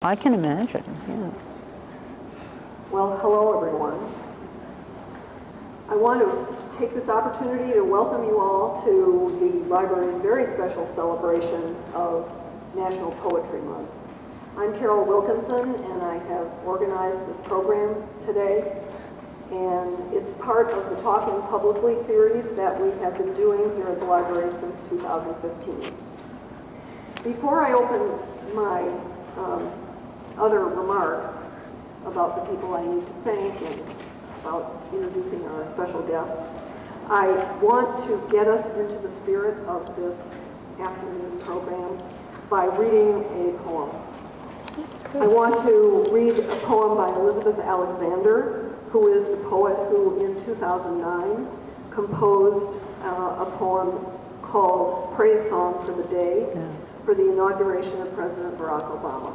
I can imagine, yeah. Well, hello everyone. I want to take this opportunity to welcome you all to the library's very special celebration of National Poetry Month. I'm Carol Wilkinson, and I have organized this program today, and it's part of the Talking Publicly series that we have been doing here at the library since 2015. Before I open my other remarks about the people I need to thank and about introducing our special guest, I want to get us into the spirit of this afternoon program by reading a poem. I want to read a poem by Elizabeth Alexander, who is the poet who in 2009 composed a poem called Praise Song for the Day for the inauguration of President Barack Obama.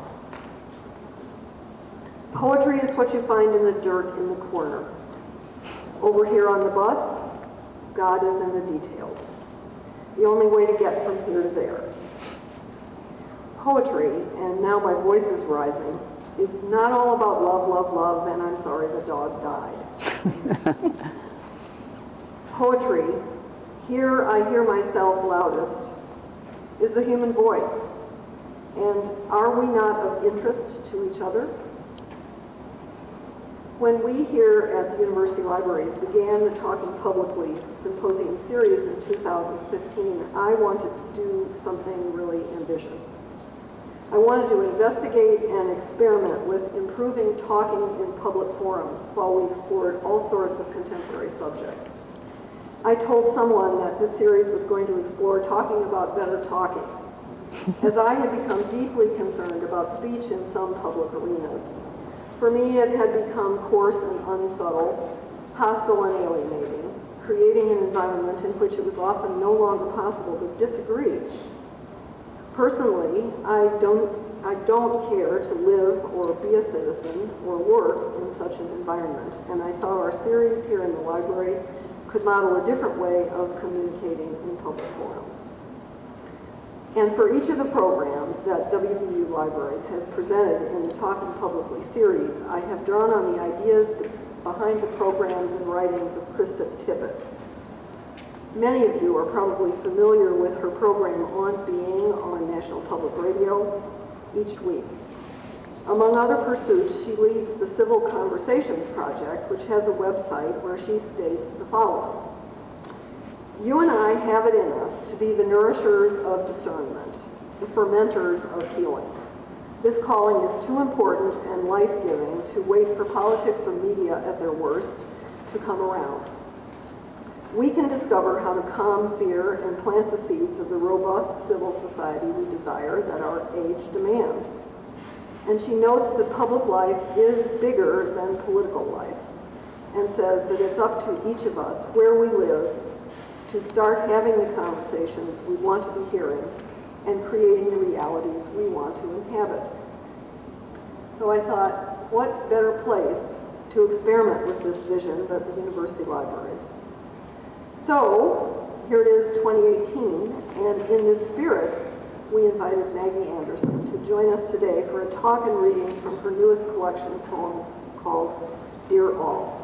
Poetry is what you find in the dirt in the corner. Over here on the bus, God is in the details. The only way to get from here to there. Poetry, and now my voice is rising, is not all about love, love, love, and I'm sorry the dog died. Poetry, here I hear myself loudest, is the human voice. And are we not of interest to each other? When we here at the University Libraries began the Talking Publicly Symposium series in 2015, I wanted to do something really ambitious. I wanted to investigate and experiment with improving talking in public forums while we explored all sorts of contemporary subjects. I told someone that this series was going to explore talking about better talking, as I had become deeply concerned about speech in some public arenas. For me, it had become coarse and unsubtle, hostile and alienating, creating an environment in which it was often no longer possible to disagree. Personally, I don't care to live or be a citizen or work in such an environment, and I thought our series here in the library could model a different way of communicating in public forums. And for each of the programs that WVU Libraries has presented in the Talking Publicly series, I have drawn on the ideas behind the programs and writings of Krista Tippett. Many of you are probably familiar with her program On Being on National Public Radio each week. Among other pursuits, she leads the Civil Conversations Project, which has a website where she states the following. You and I have it in us to be the nourishers of discernment, the fermenters of healing. This calling is too important and life-giving to wait for politics or media at their worst to come around. We can discover how to calm fear and plant the seeds of the robust civil society we desire that our age demands. And she notes that public life is bigger than political life and says that it's up to each of us where we live to start having the conversations we want to be hearing and creating the realities we want to inhabit. So I thought, what better place to experiment with this vision than the University Libraries? So here it is, 2018, and in this spirit, we invited Maggie Anderson to join us today for a talk and reading from her newest collection of poems called Dear All.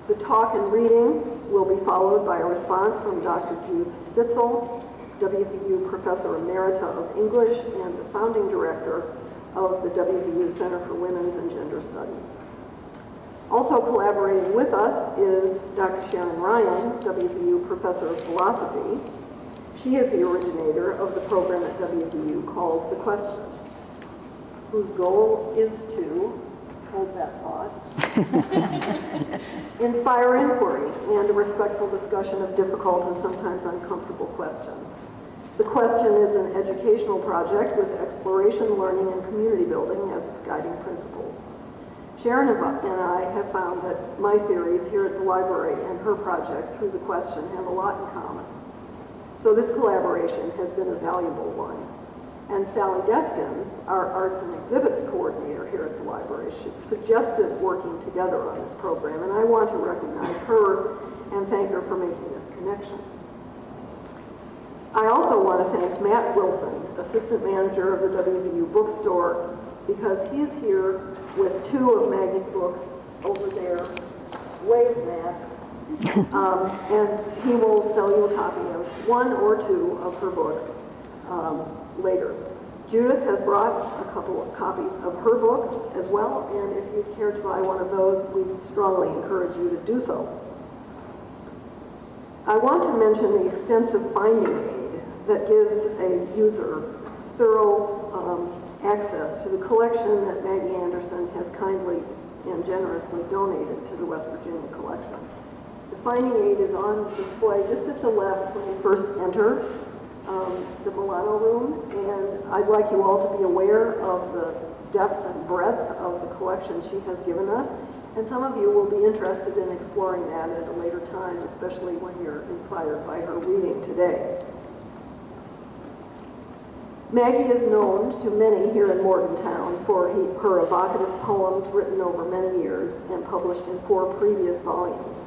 The talk and reading will be followed by a response from Dr. Judith Stitzel, WVU Professor Emerita of English and the founding director of the WVU Center for Women's and Gender Studies. Also collaborating with us is Dr. Sharon Ryan, WVU Professor of Philosophy. She is the originator of the program at WVU called The Question, whose goal is to, hold that thought, inspire inquiry and a respectful discussion of difficult and sometimes uncomfortable questions. The Question is an educational project with exploration, learning, and community building as its guiding principles. Sharon and I have found that my series here at the library and her project Through the Question have a lot in common. So this collaboration has been a valuable one. And Sally Deskins, our Arts and Exhibits Coordinator here at the library, suggested working together on this program, and I want to recognize her and thank her for making this connection. I also want to thank Matt Wilson, Assistant Manager of the WVU Bookstore because he's here with 2 of Maggie's books over there. Wave that. And he will sell you a copy of 1 or 2 of her books later. Judith has brought a couple of copies of her books as well, and if you'd care to buy one of those, we strongly encourage you to do so. I want to mention the extensive finding aid that gives a user thorough access to the collection that Maggie Anderson has kindly and generously donated to the West Virginia collection. The finding aid is on display just at the left when you first enter the Milano room, and I'd like you all to be aware of the depth and breadth of the collection she has given us, and some of you will be interested in exploring that at a later time, especially when you're inspired by her reading today. Maggie is known to many here in Morgantown for her evocative poems written over many years and published in 4 previous volumes.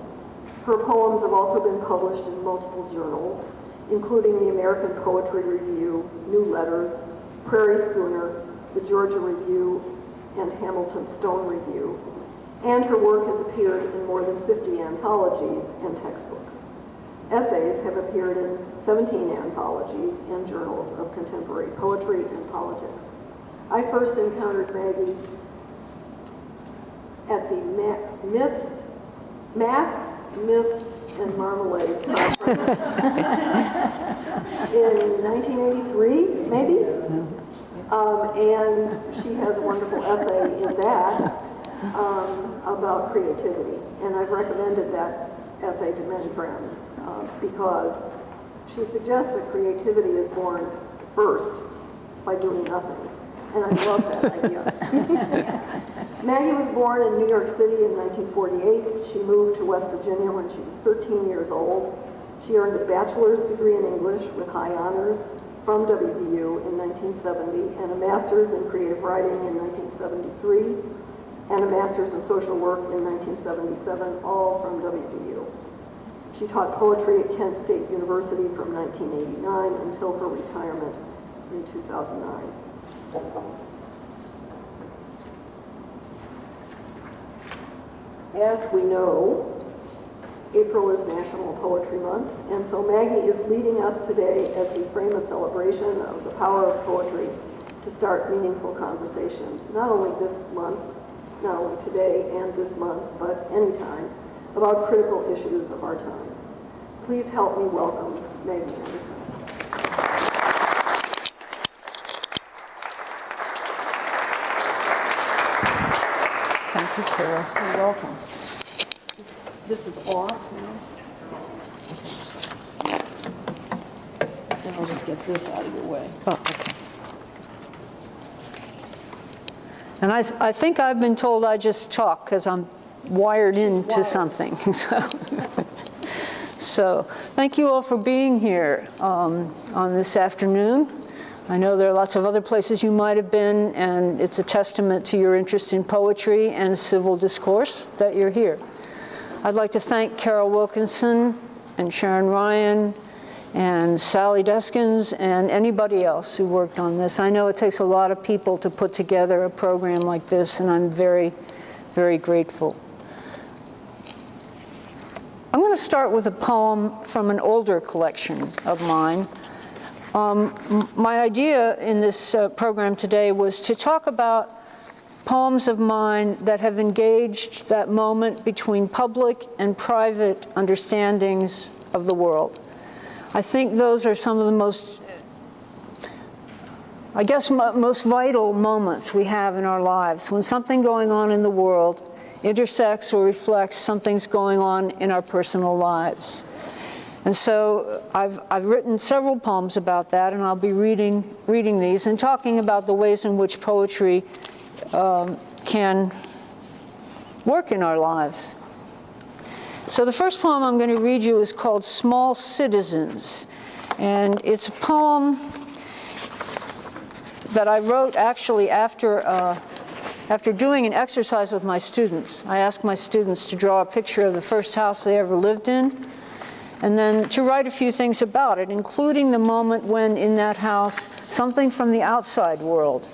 Her poems have also been published in multiple journals, including the American Poetry Review, New Letters, Prairie Schooner, the Georgia Review, and Hamilton Stone Review, and her work has appeared in more than 50 anthologies and textbooks. Essays have appeared in 17 anthologies and journals of contemporary poetry and politics. I first encountered Maggie at the Masks, Myths, and Marmalade conference in 1983, maybe? And she has a wonderful essay in that about creativity. And I've recommended that essay to many friends because she suggests that creativity is born first by doing nothing. And I love that idea. Maggie was born in New York City in 1948. She moved to West Virginia when she was 13 years old. She earned a bachelor's degree in English with high honors from WVU in 1970 and a master's in creative writing in 1973 and a master's in social work in 1977, all from WVU. She taught poetry at Kent State University from 1989 until her retirement in 2009. As we know, April is National Poetry Month, and so Maggie is leading us today as we frame a celebration of the power of poetry to start meaningful conversations, not only this month, not only today and this month, but anytime, about critical issues of our time. Please help me welcome Maggie Anderson. Thank you, Carol. You're welcome. This is off now. And I'll just get this out of your way. Oh, okay. And I think I've been told I just talk because I'm wired into something. So thank you all for being here on this afternoon. I know there are lots of other places you might have been, and it's a testament to your interest in poetry and civil discourse that you're here. I'd like to thank Carol Wilkinson and Sharon Ryan and Sally Deskins and anybody else who worked on this. I know it takes a lot of people to put together a program like this, and I'm very, very grateful. I'm going to start with a poem from an older collection of mine. My idea in this program today was to talk about poems of mine that have engaged that moment between public and private understandings of the world. I think those are some of the most, most vital moments we have in our lives, when something going on in the world intersects or reflects something's going on in our personal lives. And so I've written several poems about that, and I'll be reading these and talking about the ways in which poetry can work in our lives. So the first poem I'm going to read you is called Small Citizens, and it's a poem that I wrote actually after doing an exercise with my students. I asked my students to draw a picture of the first house they ever lived in, and then to write a few things about it, including the moment when in that house something from the outside world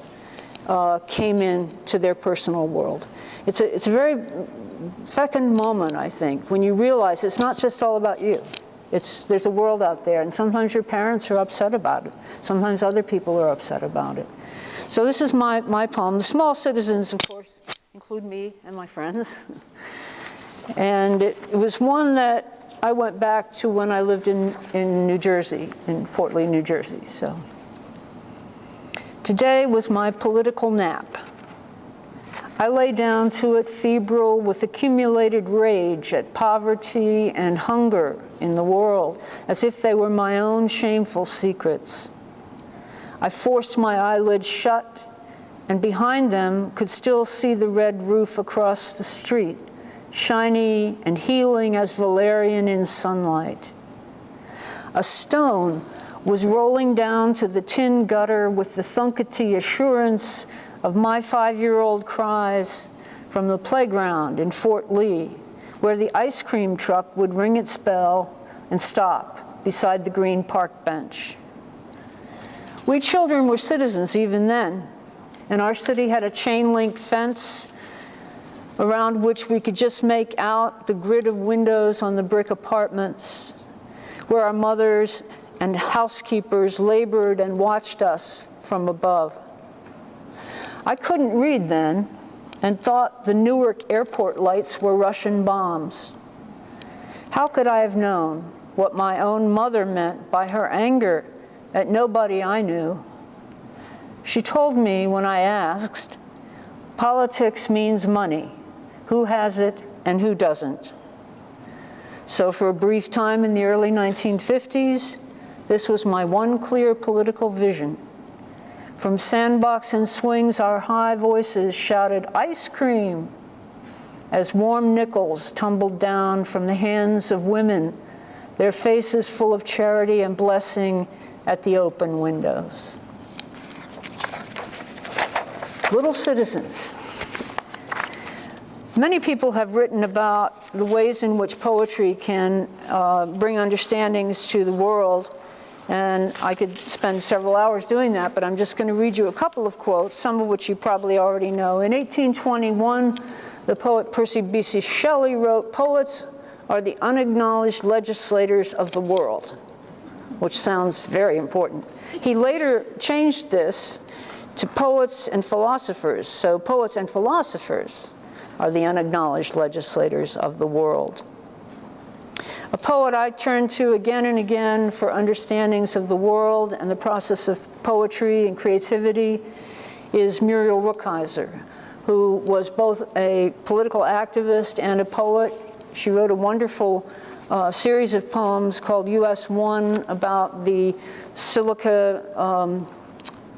came into their personal world. It's a very fecund moment, I think, when you realize it's not just all about you. There's a world out there, and sometimes your parents are upset about it. Sometimes other people are upset about it. So this is my poem. The small citizens, of course, include me and my friends. And it was one that I went back to when I lived in New Jersey, in Fort Lee, New Jersey. So today was my political nap. I lay down to it febrile with accumulated rage at poverty and hunger in the world, as if they were my own shameful secrets. I forced my eyelids shut, and behind them could still see the red roof across the street, shiny and healing as valerian in sunlight. A stone was rolling down to the tin gutter with the thunkety assurance of my 5-year-old cries from the playground in Fort Lee, where the ice cream truck would ring its bell and stop beside the green park bench. We children were citizens even then, and our city had a chain-link fence around which we could just make out the grid of windows on the brick apartments, where our mothers and housekeepers labored and watched us from above. I couldn't read then, and thought the Newark airport lights were Russian bombs. How could I have known what my own mother meant by her anger at nobody I knew? She told me when I asked, politics means money. Who has it and who doesn't? So for a brief time in the early 1950s, this was my one clear political vision. From sandbox and swings, our high voices shouted, "Ice cream!" as warm nickels tumbled down from the hands of women, their faces full of charity and blessing at the open windows. Little citizens. Many people have written about the ways in which poetry can bring understandings to the world. And I could spend several hours doing that, but I'm just going to read you a couple of quotes, some of which you probably already know. In 1821, the poet Percy Bysshe Shelley wrote, "Poets are the unacknowledged legislators of the world," which sounds very important. He later changed this to poets and philosophers. So poets and philosophers are the unacknowledged legislators of the world. A poet I turn to again and again for understandings of the world and the process of poetry and creativity is Muriel Rukeyser, who was both a political activist and a poet. She wrote a wonderful series of poems called US1 about the silica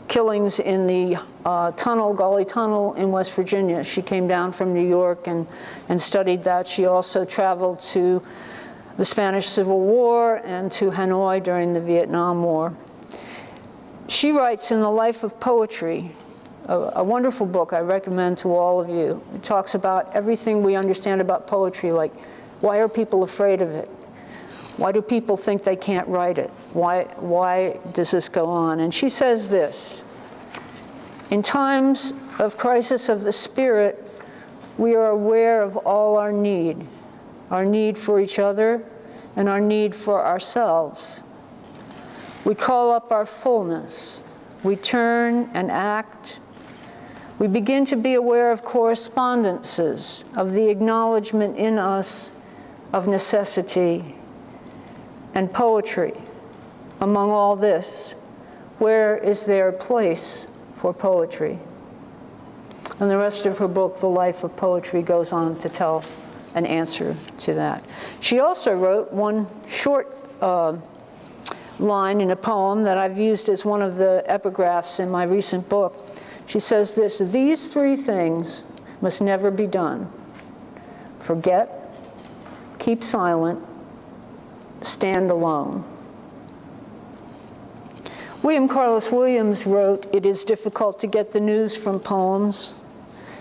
killings in the Gauley Tunnel in West Virginia. She came down from New York and studied that. She also traveled to the Spanish Civil War and to Hanoi during the Vietnam War. She writes in The Life of Poetry, a wonderful book I recommend to all of you. It talks about everything we understand about poetry, like why are people afraid of it? Why do people think they can't write it? Why does this go on? And she says this: in times of crisis of the spirit, we are aware of all our need for each other and our need for ourselves. We call up our fullness. We turn and act. We begin to be aware of correspondences, of the acknowledgement in us of necessity and poetry. Among all this, where is there a place for poetry? And the rest of her book, The Life of Poetry, goes on to tell an answer to that. She also wrote one short line in a poem that I've used as one of the epigraphs in my recent book. She says this: "These three things must never be done: forget, keep silent, stand alone." William Carlos Williams wrote, "It is difficult to get the news from poems,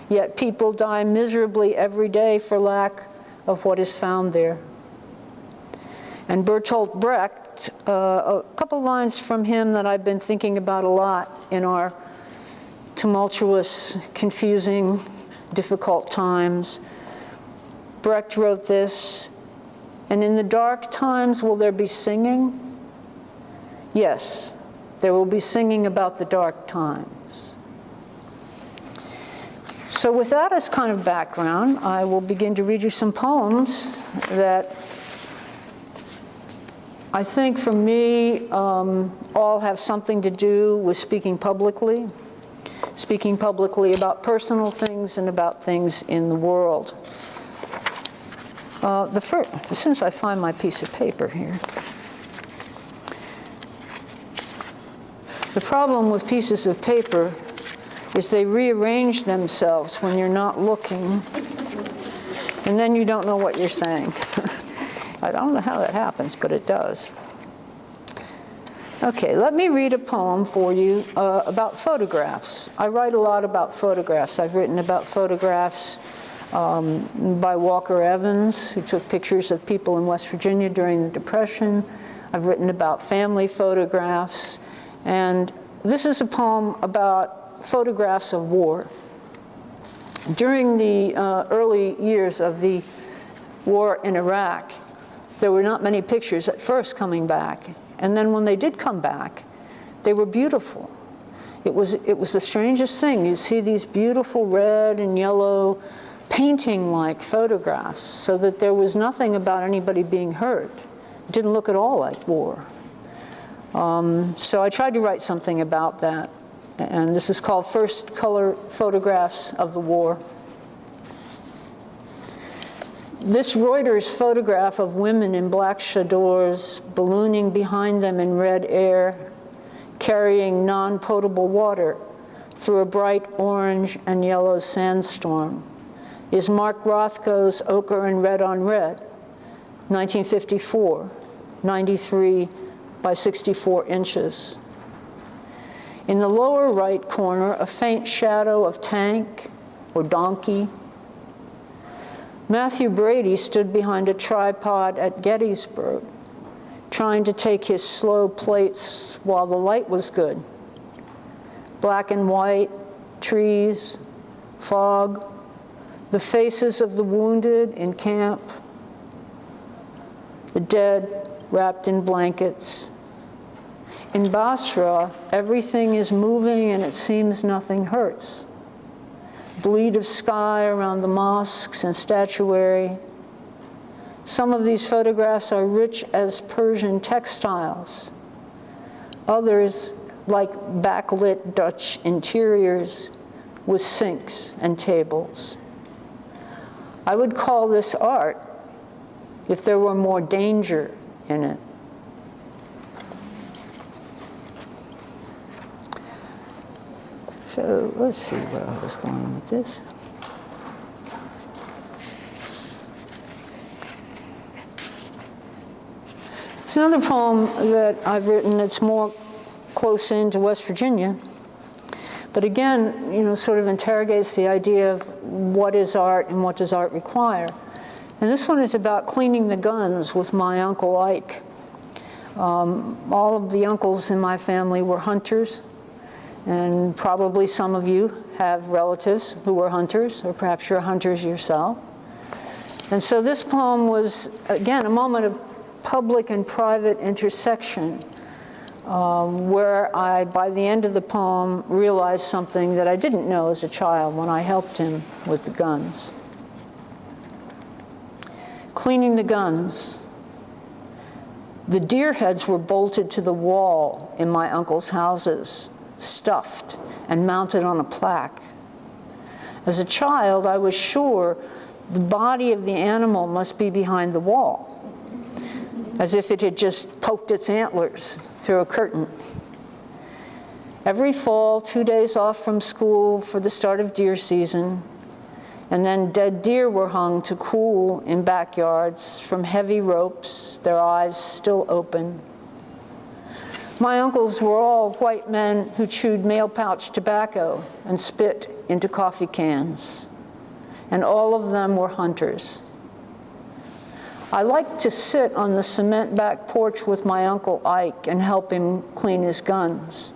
yet people die miserably every day for lack of what is found there." And Bertolt Brecht, a couple lines from him that I've been thinking about a lot in our tumultuous, confusing, difficult times. Brecht wrote this, "And in the dark times will there be singing?" Yes, there will be singing about the dark times. So with that as kind of background, I will begin to read you some poems that I think for me all have something to do with speaking publicly about personal things and about things in the world. As soon as I find my piece of paper here. The problem with pieces of paper is they rearrange themselves when you're not looking, and then you don't know what you're saying. I don't know how that happens, but it does. Okay, let me read a poem for you about photographs. I write a lot about photographs. I've written about photographs by Walker Evans, who took pictures of people in West Virginia during the Depression. I've written about family photographs. And this is a poem about photographs of war. During the early years of the war in Iraq, there were not many pictures at first coming back. And then when they did come back, they were beautiful. It was the strangest thing. You see these beautiful red and yellow painting-like photographs, so that there was nothing about anybody being hurt. It didn't look at all like war. So I tried to write something about that. And this is called First Color Photographs of the War. This Reuters photograph of women in black chadors ballooning behind them in red air, carrying non-potable water through a bright orange and yellow sandstorm, is Mark Rothko's Ochre and Red on Red, 1954, 93 by 64 inches. In the lower right corner, a faint shadow of tank or donkey. Matthew Brady stood behind a tripod at Gettysburg, trying to take his slow plates while the light was good. Black and white, trees, fog, the faces of the wounded in camp, the dead wrapped in blankets. In Basra, everything is moving and it seems nothing hurts. Bleed of sky around the mosques and statuary. Some of these photographs are rich as Persian textiles. Others, like backlit Dutch interiors with sinks and tables. I would call this art if there were more danger in it. So let's see where I was going with this. It's another poem that I've written that's more close into West Virginia, but again, sort of interrogates the idea of what is art and what does art require. And this one is about cleaning the guns with my Uncle Ike. All of the uncles in my family were hunters. And probably some of you have relatives who were hunters, or perhaps you're hunters yourself. And so this poem was, again, a moment of public and private intersection, where I, by the end of the poem, realized something that I didn't know as a child when I helped him with the guns. Cleaning the guns. The deer heads were bolted to the wall in my uncle's houses, stuffed and mounted on a plaque. As a child, I was sure the body of the animal must be behind the wall, as if it had just poked its antlers through a curtain. Every fall, 2 days off from school for the start of deer season, and then dead deer were hung to cool in backyards from heavy ropes, their eyes still open. My uncles were all white men who chewed mail pouch tobacco and spit into coffee cans, and all of them were hunters. I liked to sit on the cement back porch with my Uncle Ike and help him clean his guns.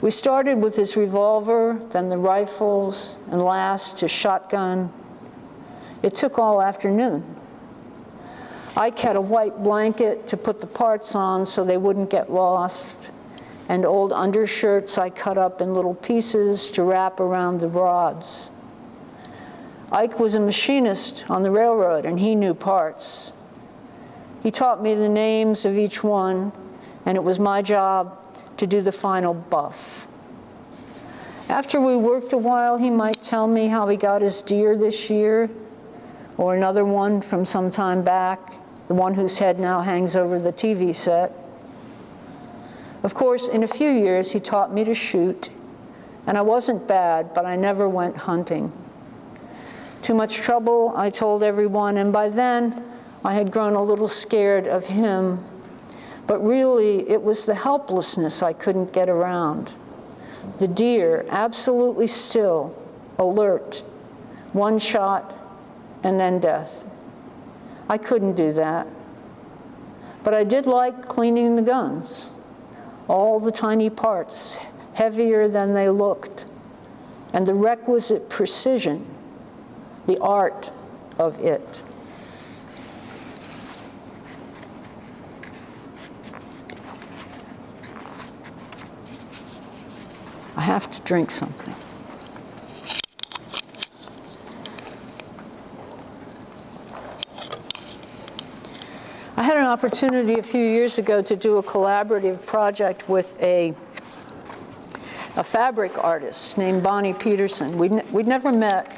We started with his revolver, then the rifles, and last his shotgun. It took all afternoon. Ike had a white blanket to put the parts on so they wouldn't get lost, and old undershirts I cut up in little pieces to wrap around the rods. Ike was a machinist on the railroad, and he knew parts. He taught me the names of each one, and it was my job to do the final buff. After we worked a while, he might tell me how he got his deer this year, or another one from some time back, the one whose head now hangs over the TV set. Of course, in a few years, he taught me to shoot, and I wasn't bad, but I never went hunting. Too much trouble, I told everyone, and by then, I had grown a little scared of him. But really, it was the helplessness I couldn't get around. The deer, absolutely still, alert, one shot, and then death. I couldn't do that. But I did like cleaning the guns. All the tiny parts, heavier than they looked, and the requisite precision, the art of it. I have to drink something. I had an opportunity a few years ago to do a collaborative project with a fabric artist named Bonnie Peterson. We'd never met,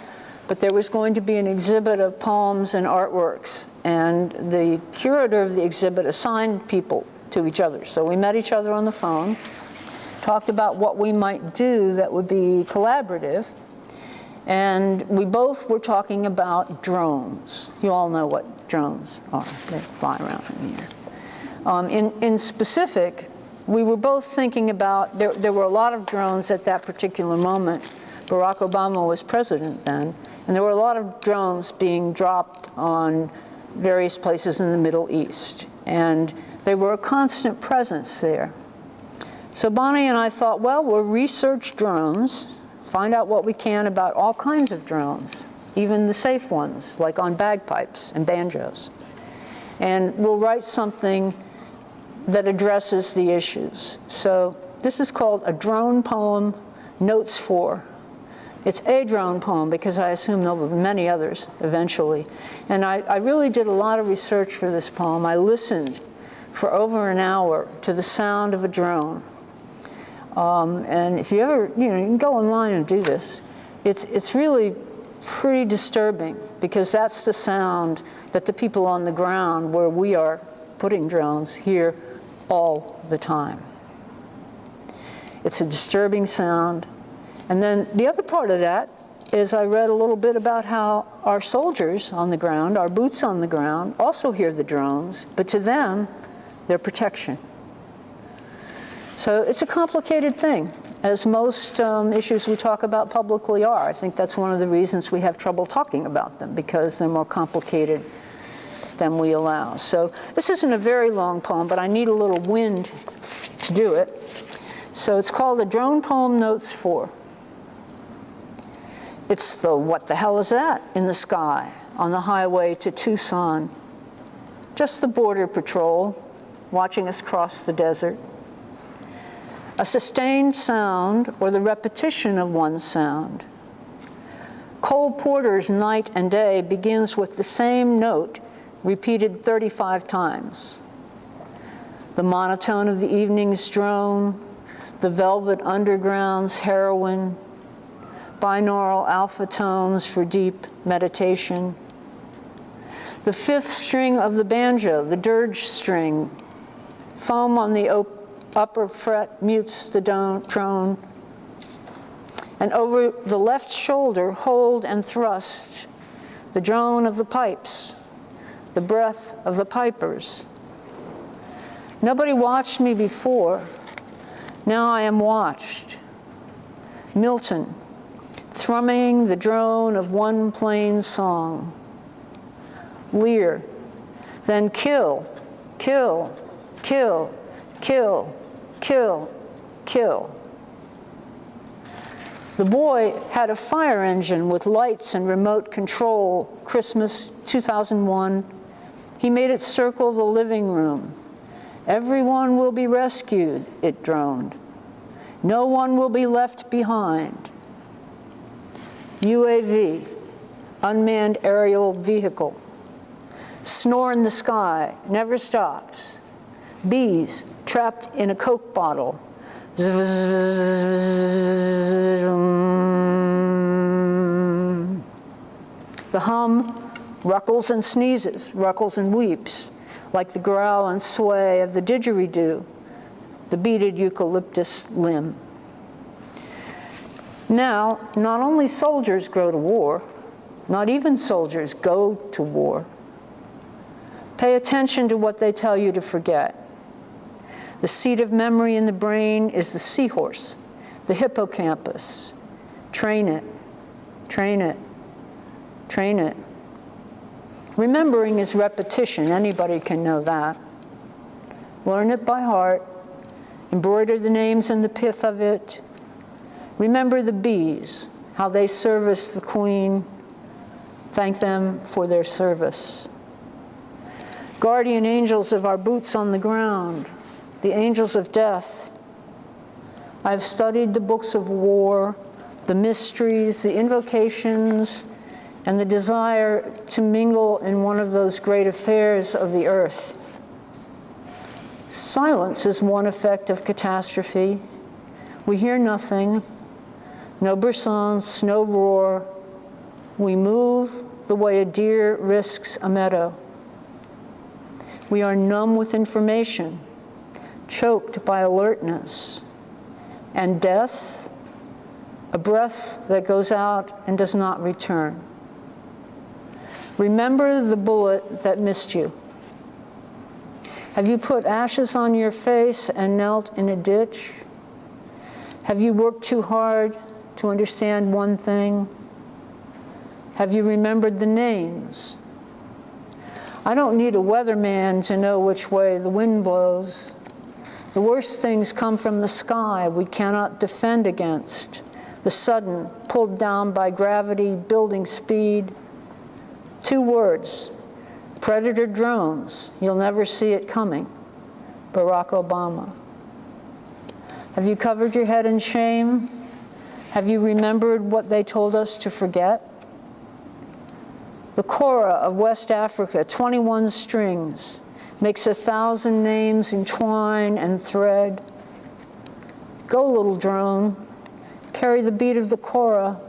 but there was going to be an exhibit of poems and artworks, and the curator of the exhibit assigned people to each other. So we met each other on the phone, talked about what we might do that would be collaborative, and we both were talking about drones. You all know what drones are. They fly around in the air. In specific, we were both thinking about, there were a lot of drones at that particular moment. Barack Obama was president then, and there were a lot of drones being dropped on various places in the Middle East, and they were a constant presence there. So Bonnie and I thought, well, we'll research drones, find out what we can about all kinds of drones, even the safe ones, like on bagpipes and banjos. And we'll write something that addresses the issues. So this is called A Drone Poem, Notes For. It's a drone poem because I assume there'll be many others eventually. And I really did a lot of research for this poem. I listened for over an hour to the sound of a drone. And if you ever, you can go online and do this. It's really pretty disturbing because that's the sound that the people on the ground where we are putting drones hear all the time. It's a disturbing sound. And then the other part of that is I read a little bit about how our soldiers on the ground, our boots on the ground, also hear the drones, but to them, they're protection. So it's a complicated thing, as most issues we talk about publicly are. I think that's one of the reasons we have trouble talking about them, because they're more complicated than we allow. So this isn't a very long poem, but I need a little wind to do it. So it's called A Drone Poem, Notes For. It's the what the hell is that in the sky on the highway to Tucson. Just the border patrol watching us cross the desert. A sustained sound or the repetition of one sound. Cole Porter's Night and Day begins with the same note repeated 35 times. The monotone of the evening's drone, the velvet underground's heroine, binaural alpha tones for deep meditation. The fifth string of the banjo, the dirge string, foam on the upper fret mutes the drone. And over the left shoulder, hold and thrust, the drone of the pipes, the breath of the pipers. Nobody watched me before. Now I am watched. Milton, thrumming the drone of one plain song. Lear, then kill, kill, kill, kill, kill, kill. The boy had a fire engine with lights and remote control. Christmas 2001. He made it circle the living room. Everyone will be rescued, it droned. No one will be left behind. UAV, unmanned aerial vehicle. Snore in the sky, never stops. Bees trapped in a Coke bottle. The hum ruckles and sneezes, ruckles and weeps, like the growl and sway of the didgeridoo, the beaded eucalyptus limb. Now, not only soldiers go to war, not even soldiers go to war. Pay attention to what they tell you to forget. The seat of memory in the brain is the seahorse, the hippocampus. Train it, train it, train it. Remembering is repetition. Anybody can know that. Learn it by heart. Embroider the names and the pith of it. Remember the bees, how they service the queen. Thank them for their service. Guardian angels of our boots on the ground, the angels of death. I've studied the books of war, the mysteries, the invocations, and the desire to mingle in one of those great affairs of the earth. Silence is one effect of catastrophe. We hear nothing, no brisance, no roar. We move the way a deer risks a meadow. We are numb with information, choked by alertness, and death, a breath that goes out and does not return. Remember the bullet that missed you. Have you put ashes on your face and knelt in a ditch? Have you worked too hard to understand one thing? Have you remembered the names? I don't need a weatherman to know which way the wind blows. The worst things come from the sky we cannot defend against. The sudden, pulled down by gravity, building speed. 2 words, predator drones. You'll never see it coming. Barack Obama. Have you covered your head in shame? Have you remembered what they told us to forget? The Kora of West Africa, 21 strings, makes 1,000 names entwine and thread. Go, little drone, carry the beat of the Kora,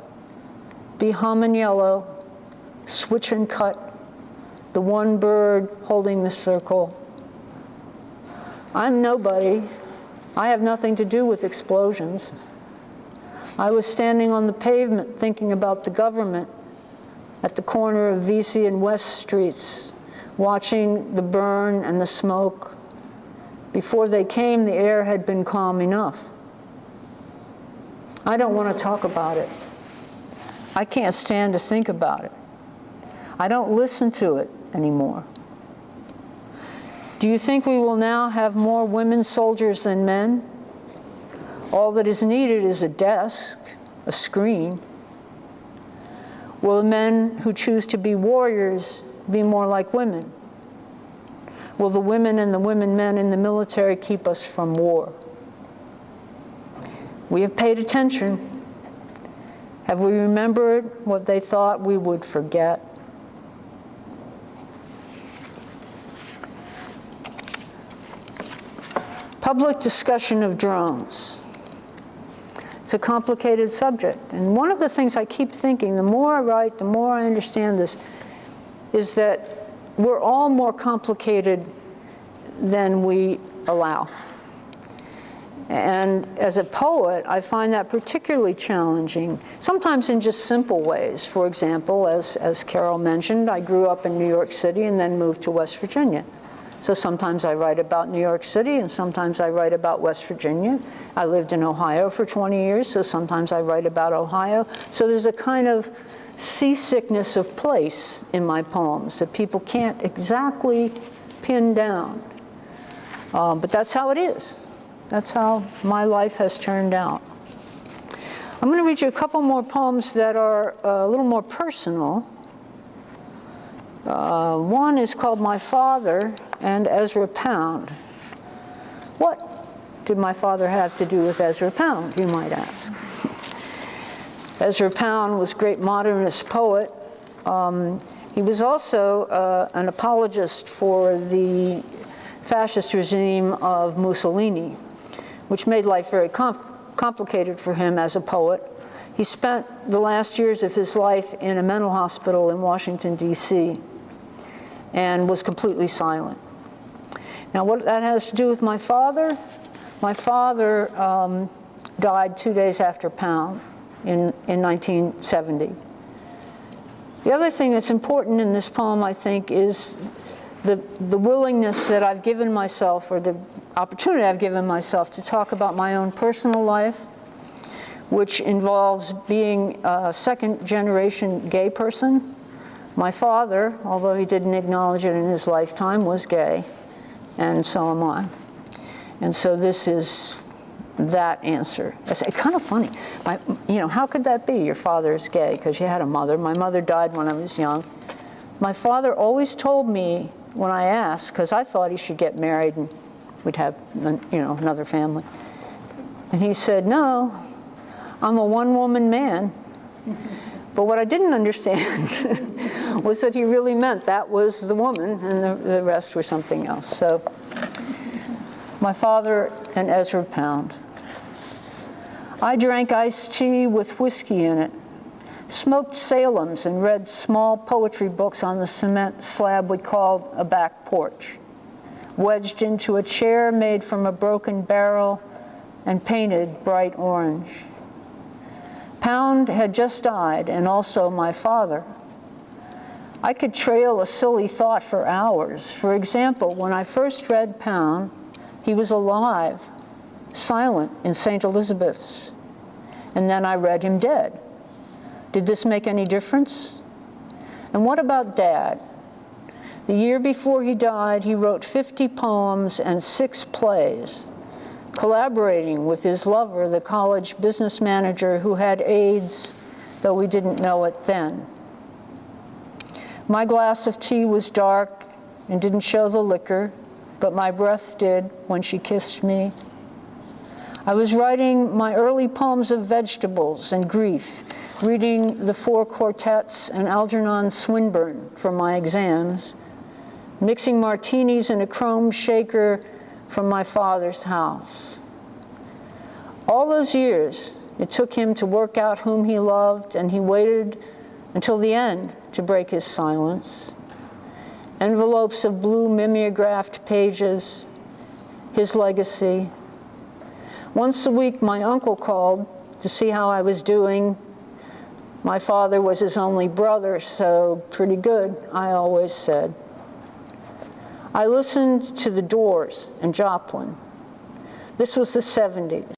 be hum and yellow, switch and cut, the one bird holding the circle. I'm nobody. I have nothing to do with explosions. I was standing on the pavement thinking about the government at the corner of Vesey and West Streets, watching the burn and the smoke. Before they came, the air had been calm enough. I don't want to talk about it. I can't stand to think about it. I don't listen to it anymore. Do you think we will now have more women soldiers than men? All that is needed is a desk, a screen. Will the men who choose to be warriors be more like women? Will the women and the women men in the military keep us from war? We have paid attention. Have we remembered what they thought we would forget? Public discussion of drones. It's a complicated subject. And one of the things I keep thinking, the more I write, the more I understand this, is that we're all more complicated than we allow. And as a poet, I find that particularly challenging, sometimes in just simple ways. For example, as Carol mentioned, I grew up in New York City and then moved to West Virginia. So sometimes I write about New York City and sometimes I write about West Virginia. I lived in Ohio for 20 years, so sometimes I write about Ohio. So there's a kind of seasickness of place in my poems that people can't exactly pin down. But that's how it is. That's how my life has turned out. I'm going to read you a couple more poems that are a little more personal. One is called My Father and Ezra Pound. What did my father have to do with Ezra Pound, you might ask? Ezra Pound was a great modernist poet. He was also an apologist for the fascist regime of Mussolini, which made life very complicated for him as a poet. He spent the last years of his life in a mental hospital in Washington, D.C., and was completely silent. Now, what that has to do with my father died 2 days after Pound in 1970. The other thing that's important in this poem, I think, is the willingness that I've given myself, or the opportunity I've given myself, to talk about my own personal life, which involves being a second-generation gay person. My father, although he didn't acknowledge it in his lifetime, was gay, and so am I. And so this is that answer. It's kind of funny. How could that be? Your father is gay because you had a mother. My mother died when I was young. My father always told me when I asked, because I thought he should get married and we'd have, another family. And he said, "No, I'm a one-woman man." But what I didn't understand was that he really meant that was the woman and the rest were something else. So, my father and Ezra Pound. I drank iced tea with whiskey in it, smoked Salems, and read small poetry books on the cement slab we called a back porch, wedged into a chair made from a broken barrel and painted bright orange. Pound had just died, and also my father. I could trail a silly thought for hours. For example, when I first read Pound, he was alive, silent in St. Elizabeth's, and then I read him dead. Did this make any difference? And what about Dad? The year before he died, he wrote 50 poems and 6 plays, collaborating with his lover, the college business manager who had AIDS, though we didn't know it then. My glass of tea was dark and didn't show the liquor, but my breath did when she kissed me. I was writing my early poems of vegetables and grief, reading the 4 quartets and Algernon Swinburne for my exams, mixing martinis in a chrome shaker from my father's house. All those years, it took him to work out whom he loved, and he waited until the end to break his silence. Envelopes of blue mimeographed pages, his legacy. Once a week, my uncle called to see how I was doing. My father was his only brother, so pretty good, I always said. I listened to The Doors and Joplin. This was the 70s.